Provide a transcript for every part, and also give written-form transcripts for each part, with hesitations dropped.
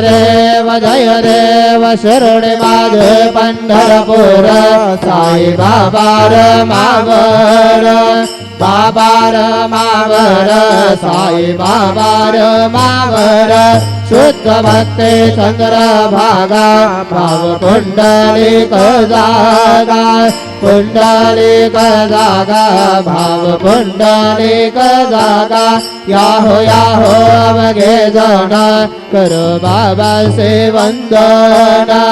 जय देव शिर्डी माझे पंढरपूर साई बाबा मावर बाबा मावर साई बाबा मावर शुद्ध भक्ती चंद्रभागा भाव पुंडलिक जागा पुंडलिक जागा भाव पुंडलिक जागा याहो अवघे जण करो बाबा से वंदना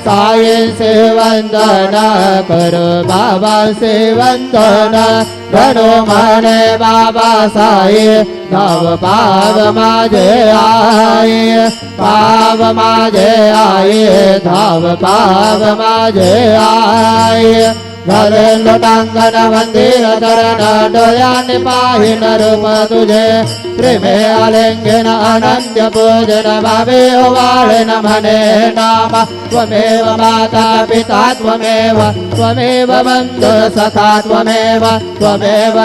साई से वंदना करो बाबा से वंदना घडो म्हणे बाबा साई धाव पाव माझे आई पाव माझे आई धाव पाव माझे आई घरे लोटांगण मंदिर चरण डोळ्याने पाहिन रूप तुझे प्रेमे आलिंगन अनंत्य पूजन भावे ओवाळेन म्हणे नाम त्वमेव माता पिता त्वमेव बंधु सखा त्वमेव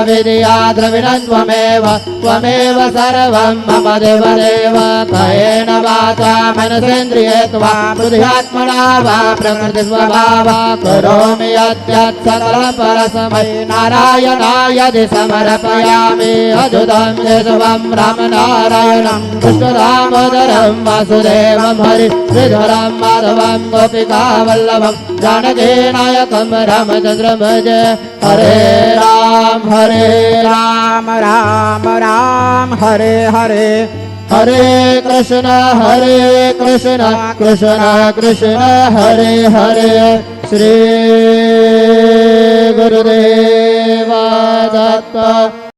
विद्या द्रविणं त्वमेव सर्वं मम देवदेव कयेन वाचा मनसेन्द्रियेत्वा बुद्ध्यात्मना वा प्रकृतिस्वभावा करोमि यत् सकल परस्मै नारायणाय समर्पयामि अच्युतं केशवं राम नारायणं कृष्णदामोदरं वासुदेवं हरि श्रीधरं माधवं गोपिका वल्लभं जानकी नायकं रामचन्द्र भजे हरे राम राम राम हरे हरे हरे कृष्ण कृष्ण कृष्ण हरे हरे श्री गुरुदेव दत्त